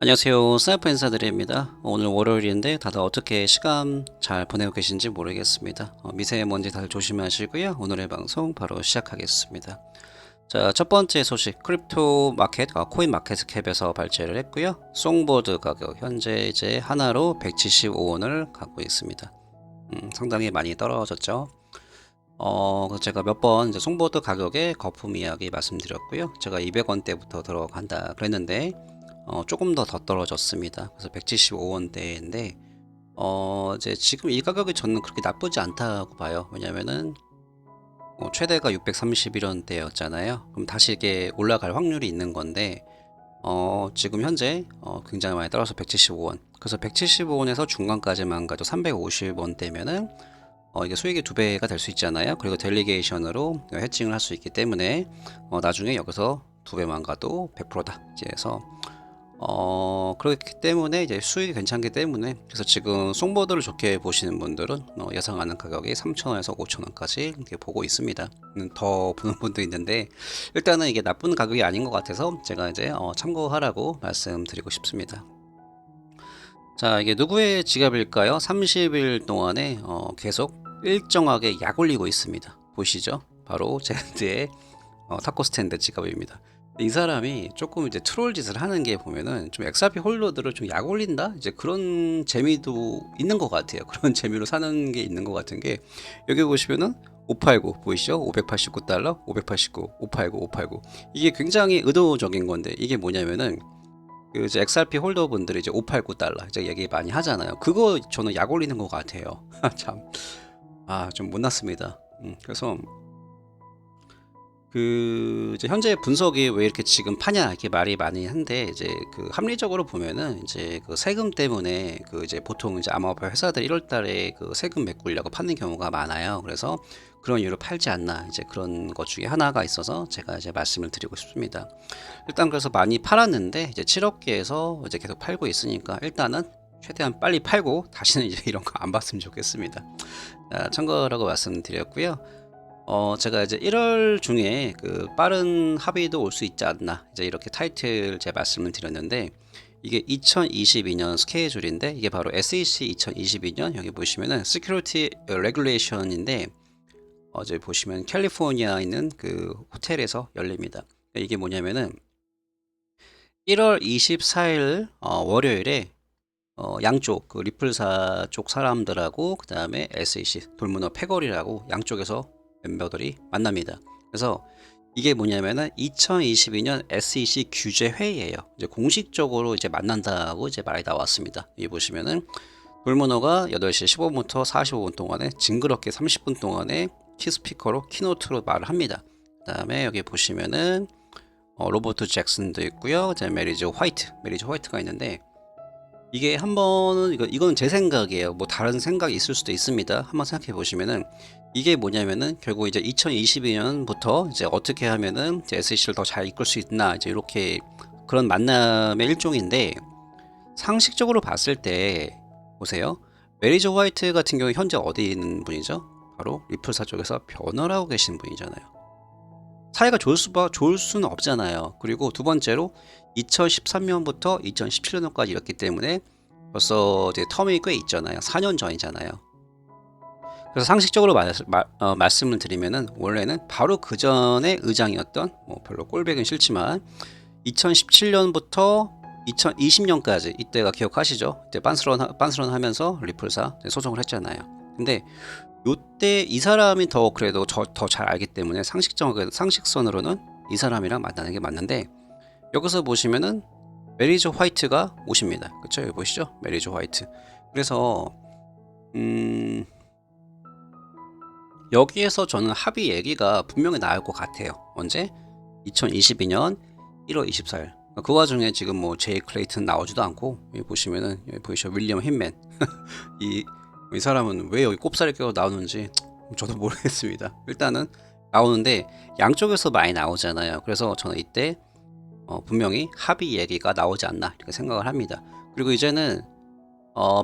안녕하세요. 스나이퍼 인사드립니다. 오늘 월요일인데 다들 어떻게 시간 잘 보내고 계신지 모르겠습니다. 미세먼지 다들 조심하시고요. 오늘의 방송 바로 시작하겠습니다. 자, 첫 번째 소식, 크립토 마켓, 코인 마켓 캡에서 발제를 했고요. 송보드 가격 현재 이제 하나로 175원을 갖고 있습니다. 상당히 많이 떨어졌죠. 그래서 제가 몇 번 이제 송보드 가격의 거품 이야기 말씀드렸고요. 제가 200원대부터 들어간다 그랬는데 조금 더 떨어졌습니다. 그래서 175원대인데 이제 지금 이 가격이 저는 그렇게 나쁘지 않다고 봐요. 왜냐면은 최대가 631원대였잖아요. 그럼 다시 이게 올라갈 확률이 있는 건데 지금 현재 굉장히 많이 떨어서 175원. 그래서 175원에서 중간까지만 가도 350원대면은 이게 수익이 2배가 될 수 있잖아요. 그리고 델리게이션으로 해칭을 할 수 있기 때문에 나중에 여기서 2배만 가도 100%다. 이제 해서 그렇기 때문에 이제 수익이 괜찮기 때문에, 그래서 지금 송보드를 좋게 보시는 분들은 예상하는 가격이 3,000원에서 5,000원까지 이렇게 보고 있습니다. 더 보는 분도 있는데 일단은 이게 나쁜 가격이 아닌 것 같아서 제가 이제 참고하라고 말씀드리고 싶습니다. 자, 이게 누구의 지갑일까요? 30일 동안에 계속 일정하게 약 올리고 있습니다. 보시죠? 바로 젠드의 타코 스탠드 지갑입니다. 이 사람이 조금 이제 트롤 짓을 하는 게 보면은 좀 XRP 홀더들을 좀 약 올린다? 이제 그런 재미도 있는 것 같아요. 그런 재미로 사는 게 있는 것 같은 게, 여기 보시면은 589 보이시죠? 589달러, 589, 589, 589. 이게 굉장히 의도적인 건데, 이게 뭐냐면은 그 이제 XRP 홀더분들이 이제 589달러 이제 얘기 많이 하잖아요. 그거 저는 약 올리는 것 같아요. 참, 좀 못났습니다. 그래서 그 이제 현재 분석이 왜 이렇게 지금 파냐 이렇게 말이 많이 한데, 이제 그 합리적으로 보면은 이제 그 세금 때문에 그 이제 보통 이제 암호화폐 회사들 1월달에 그 세금 메꾸려고 파는 경우가 많아요. 그래서 그런 이유로 팔지 않나, 이제 그런 것 중에 하나가 있어서 제가 이제 말씀을 드리고 싶습니다. 일단 그래서 많이 팔았는데 이제 7억 개에서 이제 계속 팔고 있으니까 일단은 최대한 빨리 팔고 다시는 이제 이런 거 안 봤으면 좋겠습니다. 참고라고 말씀드렸고요. 제가 이제 1월 중에 그 빠른 합의도 올 수 있지 않나, 이제 이렇게 타이틀 제 말씀을 드렸는데, 이게 2022년 스케줄인데, 이게 바로 SEC 2022년, 여기 보시면은 Security Regulation인데, 어제 보시면 캘리포니아에 있는 그 호텔에서 열립니다. 이게 뭐냐면은 1월 24일 월요일에 양쪽 그 리플사 쪽 사람들하고 그 다음에 SEC 돌문어 패거리라고 양쪽에서 멤버들이 만납니다. 그래서 이게 뭐냐면은 2022년 SEC 규제 회의예요. 이제 공식적으로 이제 만난다고 이제 말이 나왔습니다. 여기 보시면은 돌문어가 8시 15분부터 45분 동안에 징그럽게 30분 동안에 키스피커로 키노트로 말을 합니다. 그 다음에 여기 보시면은 로버트 잭슨도 있고요. 그다음에 메리지 화이트가 있는데, 이게 한 번은 이건 제 생각이에요. 뭐 다른 생각이 있을 수도 있습니다. 한번 생각해 보시면은 이게 뭐냐면은 결국 이제 2022년부터 이제 어떻게 하면은 이제 SEC를 더 잘 이끌 수 있나, 이제 이렇게 그런 만남의 일종인데, 상식적으로 봤을 때 보세요. 메리지 화이트 같은 경우 현재 어디 있는 분이죠? 바로 리플사 쪽에서 변호를 하고 계신 분이잖아요. 사이가 좋을 수는 없잖아요. 그리고 두 번째로 2013년부터 2017년까지 이었기 때문에 벌써 이제 텀이 꽤 있잖아요. 4년 전이잖아요. 그래서 상식적으로 말씀을 드리면은 원래는 바로 그 전에 의장이었던, 뭐 별로 꼴배긴 싫지만 2017년부터 2020년까지, 이때가 기억하시죠? 이때 빤스런 하면서 리플사 소송을 했잖아요. 근데 요때 이 사람이 더 그래도 더 잘 알기 때문에 상식선으로는 이 사람이랑 만나는 게 맞는데, 여기서 보시면은 메리조 화이트가 오십니다. 그쵸? 여기 보시죠? 메리조 화이트. 그래서 여기에서 저는 합의 얘기가 분명히 나올 것 같아요. 언제? 2022년 1월 24일. 그 와중에 지금 뭐 제이 클레이튼 나오지도 않고, 여기 보시면은 여기 보이시죠? 윌리엄 힌맨. 이 사람은 왜 여기 꼽사리 껴서 나오는지 저도 모르겠습니다. 일단은 나오는데 양쪽에서 많이 나오잖아요. 그래서 저는 이때 분명히 합의 얘기가 나오지 않나 이렇게 생각을 합니다. 그리고 이제는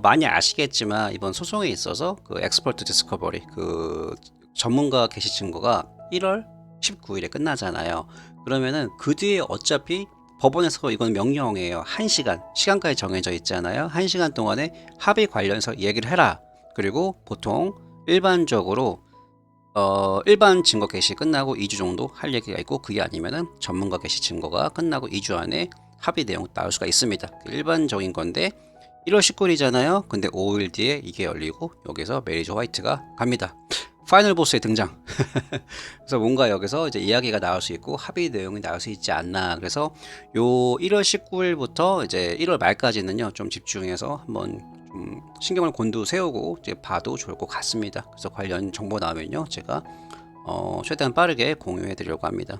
많이 아시겠지만 이번 소송에 있어서 그 엑스퍼트 디스커버리, 그 전문가 게시 증거가 1월 19일에 끝나잖아요. 그러면은 그 뒤에 어차피 법원에서 이건 명령이에요. 1시간, 시간까지 정해져 있잖아요. 1시간 동안에 합의 관련해서 얘기를 해라. 그리고 보통 일반적으로 일반 증거 개시 끝나고 2주 정도 할 얘기가 있고, 그게 아니면은 전문가 개시 증거가 끝나고 2주 안에 합의 내용 나올 수가 있습니다. 일반적인 건데 1월 19일이잖아요. 근데 5일 뒤에 이게 열리고 여기서 메리조 화이트가 갑니다. 파이널 보스의 등장. 그래서 뭔가 여기서 이제 이야기가 나올 수 있고 합의 내용이 나올 수 있지 않나. 그래서 요 1월 19일부터 이제 1월 말까지는요, 좀 집중해서 한번 좀 신경을 곤두 세우고 이제 봐도 좋을 것 같습니다. 그래서 관련 정보 나오면요, 제가 최대한 빠르게 공유해 드리려고 합니다.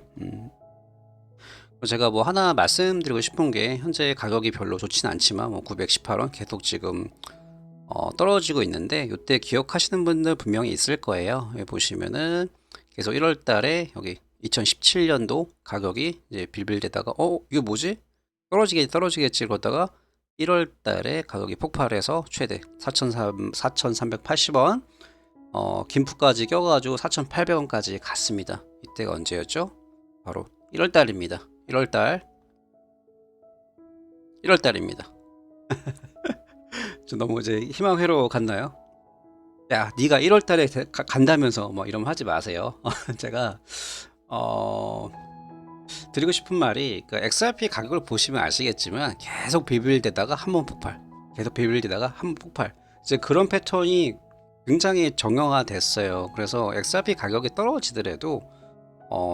제가 뭐 하나 말씀드리고 싶은 게, 현재 가격이 별로 좋지는 않지만 뭐 918원 계속 지금 떨어지고 있는데, 이때 기억하시는 분들 분명히 있을 거예요. 여기 보시면은 계속 1월 달에 여기 2017년도 가격이 이제 빌빌대다가 이거 뭐지? 떨어지겠지 그러다가 1월 달에 가격이 폭발해서 최대 4,380원, 김프까지 껴가지고 4,800원까지 갔습니다. 이때가 언제였죠? 바로 1월 달입니다. 1월 달입니다. 좀 너무 이제 희망회로 갔나요? 야, 네가 1월 달에 간다면서 뭐 이러면 하지 마세요. 제가 드리고 싶은 말이, 그 XRP 가격을 보시면 아시겠지만 계속 비빌대다가 한번 폭발, 계속 비빌대다가 한번 폭발, 이제 그런 패턴이 굉장히 정형화됐어요. 그래서 XRP 가격이 떨어지더라도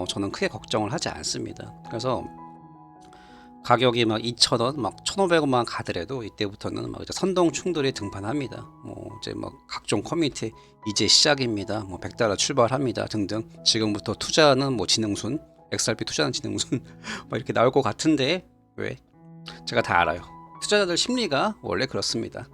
저는 크게 걱정을 하지 않습니다. 그래서 가격이 막 2,000원, 막 1,500원만 가더라도 이때부터는 막 이제 선동충들이 등판합니다. 뭐 이제 막 각종 커뮤니티 이제 시작입니다. 뭐 $100 출발합니다 등등. 지금부터 투자는 뭐 지능순, XRP 투자는 지능순 막 이렇게 나올 것 같은데, 왜? 제가 다 알아요. 투자자들 심리가 원래 그렇습니다.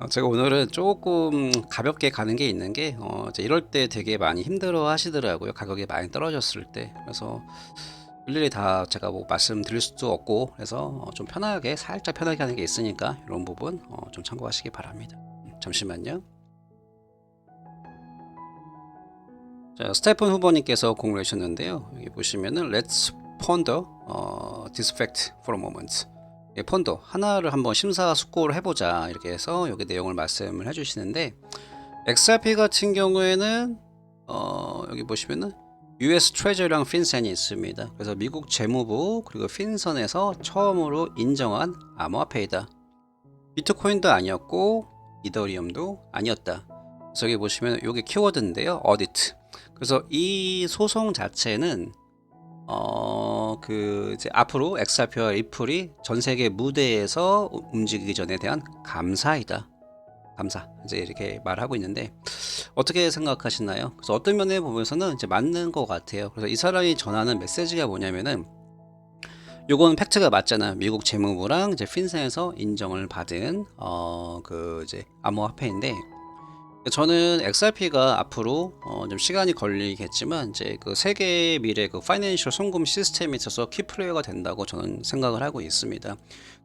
제가 오늘은 조금 가볍게 가는 게 있는 게, 이제 이럴 때 되게 많이 힘들어 하시더라고요. 가격이 많이 떨어졌을 때. 그래서 일일이 다 제가 뭐 말씀드릴 수도 없고, 그래서 좀 편하게, 살짝 편하게 하는 게 있으니까 이런 부분 좀 참고하시기 바랍니다. 잠시만요. 자, 스테픈 후보님께서 공유해 주셨는데요. 여기 보시면은 Let's ponder this fact for a moment. 펀더 하나를 한번 심사숙고를 해보자, 이렇게 해서 여기 내용을 말씀을 해주시는데, XRP 같은 경우에는 여기 보시면은 US 트레저리랑 핀센이 있습니다. 그래서 미국 재무부 그리고 핀선에서 처음으로 인정한 암호화폐이다. 비트코인도 아니었고 이더리움도 아니었다. 그래서 여기 보시면 이게 키워드인데요, 어디트. 그래서 이 소송 자체는 그 이제 앞으로 XRP와 리플이 전 세계 무대에서 움직이기 전에 대한 감사이다. 감사, 이제 이렇게 말하고 있는데, 어떻게 생각하시나요? 그래서 어떤 면에 보면서는 이제 맞는 것 같아요. 그래서 이 사람이 전하는 메시지가 뭐냐면은, 요건 팩트가 맞잖아요. 미국 재무부랑 이제 핀센에서 인정을 받은 그 이제 암호화폐인데, 저는 XRP가 앞으로 좀 시간이 걸리겠지만 이제 그 세계의 미래 그 파이낸셜 송금 시스템에 있어서 키플레이어가 된다고 저는 생각을 하고 있습니다.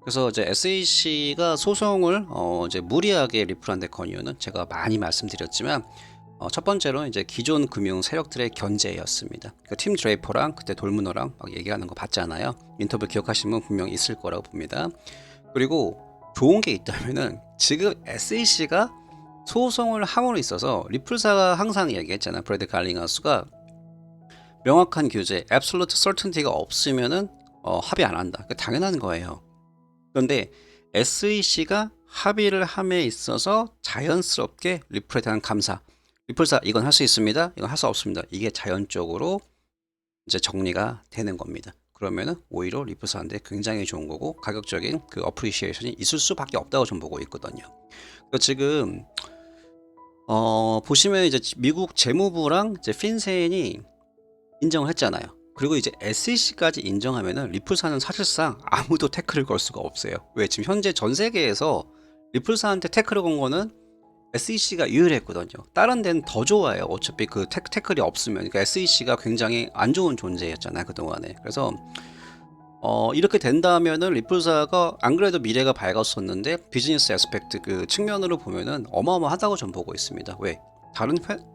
그래서 이제 SEC가 소송을 이제 무리하게 리플한테 건 이유는 제가 많이 말씀드렸지만, 첫 번째로 이제 기존 금융 세력들의 견제였습니다. 그 팀 드레이퍼랑 그때 돌문어랑 막 얘기하는 거 봤잖아요. 인터뷰 기억하시는 분 분명 있을 거라고 봅니다. 그리고 좋은 게 있다면은, 지금 SEC가 소송을 함으로 있어서 리플사가 항상 얘기했잖아, 브래드 갈링하우스가 명확한 규제, absolute certainty가 없으면은 합의 안 한다. 당연한 거예요. 그런데 SEC가 합의를 함에 있어서 자연스럽게 리플에 대한 감사, 리플사 이건 할 수 있습니다, 이건 할 수 없습니다, 이게 자연적으로 이제 정리가 되는 겁니다. 그러면은 오히려 리플사한테 굉장히 좋은 거고, 가격적인 그 어프리시에이션이 있을 수밖에 없다고 좀 보고 있거든요. 지금 보시면 이제 미국 재무부랑 이제 핀센이 인정을 했잖아요. 그리고 이제 SEC까지 인정하면은 리플사는 사실상 아무도 태클을 걸 수가 없어요. 왜? 지금 현재 전 세계에서 리플사한테 태클을 건 거는 SEC가 유일했거든요. 다른 데는 더 좋아요. 어차피 그 태클이 없으면. 그러니까 SEC가 굉장히 안 좋은 존재였잖아요, 그동안에. 그래서 이렇게 된다면은 리플사가 안 그래도 미래가 밝았었는데, 비즈니스 애스펙트 그 측면으로 보면은 어마어마하다고 전 보고 있습니다. 왜?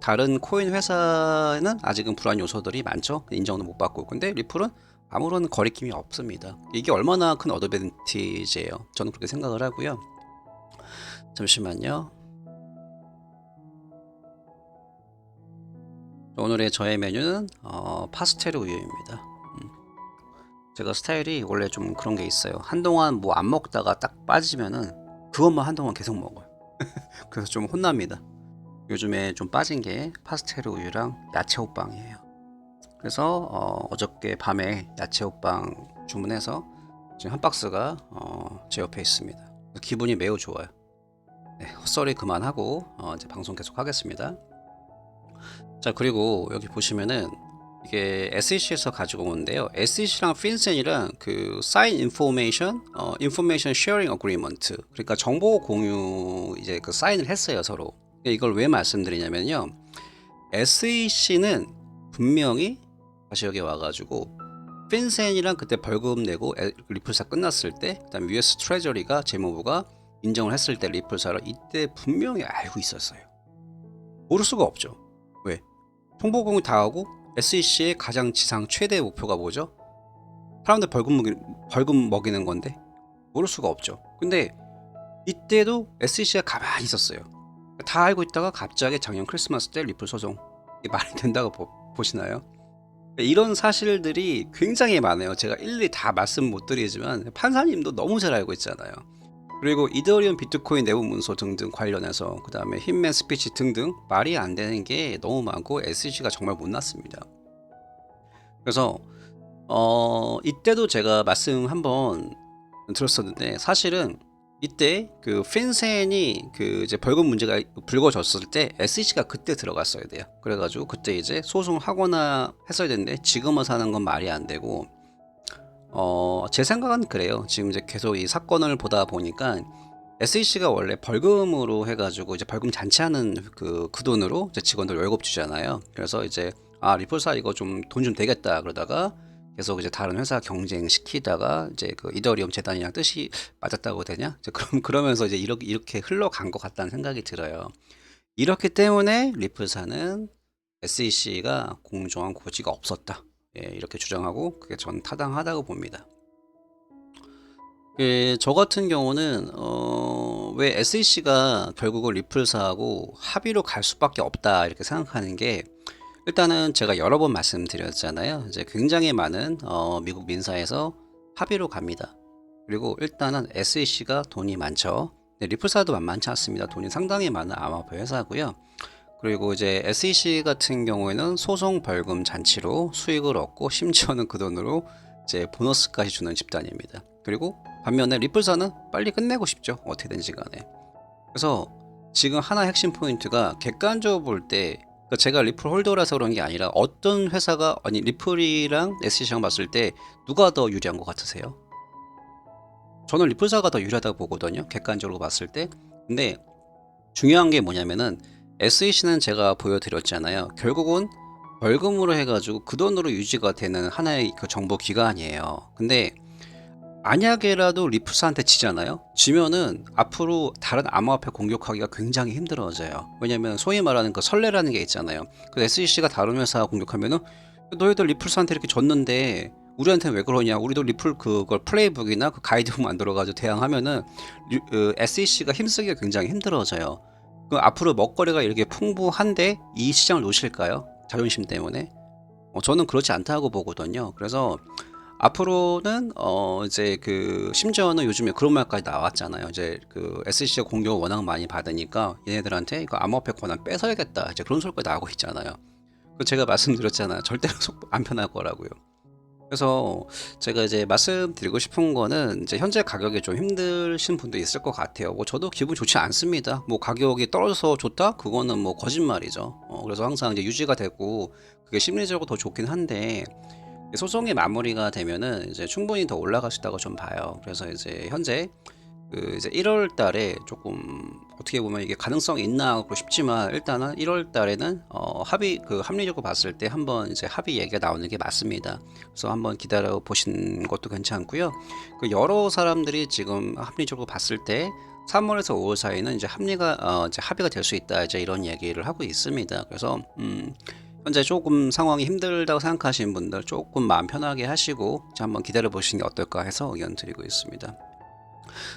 다른 코인 회사는 아직은 불안 요소들이 많죠. 인정도 못 받고. 근데 리플은 아무런 거리낌이 없습니다. 이게 얼마나 큰 어드밴티지예요. 저는 그렇게 생각을 하고요. 잠시만요. 오늘의 저의 메뉴는 파스텔 우유입니다. 제가 스타일이 원래 좀 그런 게 있어요. 한동안 뭐 안 먹다가 딱 빠지면은 그것만 한동안 계속 먹어요. 그래서 좀 혼납니다. 요즘에 좀 빠진 게 파스텔 우유랑 야채 호빵이에요. 그래서 어저께 밤에 야채 호빵 주문해서 지금 한 박스가 제 옆에 있습니다. 기분이 매우 좋아요. 네, 헛소리 그만하고 이제 방송 계속 하겠습니다. 자, 그리고 여기 보시면은 이게 SEC에서 가지고 온데요. SEC랑 핀센이랑 그 Sign Information, Information Sharing Agreement, 그러니까 정보 공유 이제 그 사인을 했어요 서로. 이걸 왜 말씀드리냐면요. SEC는 분명히 다시 여기 와가지고 핀센이랑 그때 벌금 내고 리플사 끝났을 때, 그다음 US 트레저리가 재무부가 인정을 했을 때 리플사를 이때 분명히 알고 있었어요. 모를 수가 없죠. 왜? 정보 공유 다 하고 SEC의 가장 지상 최대 목표가 뭐죠? 사람들 벌금 먹이는 건데 모를 수가 없죠. 근데 이때도 SEC가 가만히 있었어요. 다 알고 있다가 갑자기 작년 크리스마스 때 리플 소송, 이게 말이 된다고 보시나요? 이런 사실들이 굉장히 많아요. 제가 일일이 다 말씀 못 드리지만 판사님도 너무 잘 알고 있잖아요. 그리고 이더리움 비트코인 내부 문서 등등 관련해서, 그 다음에 hitman 스피치 등등 말이 안 되는 게 너무 많고 SEC가 정말 못났습니다. 그래서 이때도 제가 말씀 한번 들었었는데, 사실은 이때 그 핀센이 그 이제 벌금 문제가 불거졌을 때 SEC가 그때 들어갔어야 돼요. 그래가지고 그때 이제 소송하거나 했어야 되는데 지금 와서 하는 건 말이 안 되고, 제 생각은 그래요. 지금 이제 계속 이 사건을 보다 보니까 SEC가 원래 벌금으로 해가지고 이제 벌금 잔치하는 그 돈으로 이제 직원들 월급 주잖아요. 그래서 이제 리플사 이거 좀 돈 좀 되겠다 그러다가 계속 이제 다른 회사 경쟁시키다가 이제 그 이더리움 재단이랑 뜻이 맞았다고 되냐? 이제 그러면서 이제 이렇게 흘러간 것 같다는 생각이 들어요. 이렇기 때문에 리플사는 SEC가 공정한 고지가 없었다. 예, 이렇게 주장하고 그게 전 타당하다고 봅니다. 저 같은 경우는 왜 SEC가 결국은 리플사하고 합의로 갈 수밖에 없다 이렇게 생각하는 게, 일단은 제가 여러 번 말씀드렸잖아요. 이제 굉장히 많은 미국 민사에서 합의로 갑니다. 그리고 일단은 SEC가 돈이 많죠. 리플사도 만만치 않습니다. 돈이 상당히 많은 암호화폐 회사고요. 그리고 이제 SEC 같은 경우에는 소송 벌금 잔치로 수익을 얻고 심지어는 그 돈으로 이제 보너스까지 주는 집단입니다. 그리고 반면에 리플사는 빨리 끝내고 싶죠. 어떻게든지 간에. 그래서 지금 하나 핵심 포인트가 객관적으로 볼 때, 그러니까 제가 리플 홀더라서 그런 게 아니라 어떤 회사가, 아니 리플이랑 SEC랑 봤을 때 누가 더 유리한 것 같으세요? 저는 리플사가 더 유리하다고 보거든요. 객관적으로 봤을 때. 근데 중요한 게 뭐냐면은 SEC는 제가 보여드렸잖아요. 결국은 벌금으로 해가지고 그 돈으로 유지가 되는 하나의 그 정보 기관이에요. 근데 만약에라도 리플사한테 지잖아요. 지면은 앞으로 다른 암호화폐 공격하기가 굉장히 힘들어져요. 왜냐면 소위 말하는 그 선례라는 게 있잖아요. 그 SEC가 다른 회사 공격하면은 너희들 리플사한테 이렇게 졌는데 우리한테는 왜 그러냐? 우리도 리플 그걸 플레이북이나 그 가이드북 만들어가지고 대항하면은 SEC가 힘쓰기가 굉장히 힘들어져요. 그 앞으로 먹거리가 이렇게 풍부한데 이 시장을 놓실까요? 자존심 때문에? 저는 그렇지 않다고 보거든요. 그래서 앞으로는 이제 그 심지어는 요즘에 그런 말까지 나왔잖아요. 이제 그 SEC가 공격을 워낙 많이 받으니까 얘네들한테 그 암호화폐 권한 뺏어야겠다. 이제 그런 소리가 나오고 있잖아요. 그 제가 말씀드렸잖아요. 절대로 속 안 편할 거라고요. 그래서 제가 이제 말씀드리고 싶은 거는, 이제 현재 가격이 좀 힘드신 분도 있을 것 같아요. 뭐 저도 기분 좋지 않습니다. 뭐 가격이 떨어져서 좋다? 그거는 뭐 거짓말이죠. 그래서 항상 이제 유지가 되고 그게 심리적으로 더 좋긴 한데, 소송이 마무리가 되면은 이제 충분히 더 올라갈 수 있다고 좀 봐요. 그래서 이제 현재 그 이제 1월 달에 조금 어떻게 보면 이게 가능성이 있나 하고 싶지만, 일단은 1월 달에는 합리적으로 봤을 때 한번 이제 합의 얘기가 나오는 게 맞습니다. 그래서 한번 기다려 보시는 것도 괜찮고요. 그 여러 사람들이 지금 합리적으로 봤을 때 3월에서 5월 사이는 이제 합의가 될 수 있다, 이제 이런 얘기를 하고 있습니다. 그래서 현재 조금 상황이 힘들다고 생각하시는 분들 조금 마음 편하게 하시고 이제 한번 기다려 보시는 게 어떨까 해서 의견 드리고 있습니다.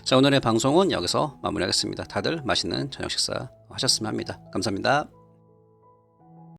자, 오늘의 방송은 여기서 마무리하겠습니다. 다들 맛있는 저녁 식사 하셨으면 합니다. 감사합니다.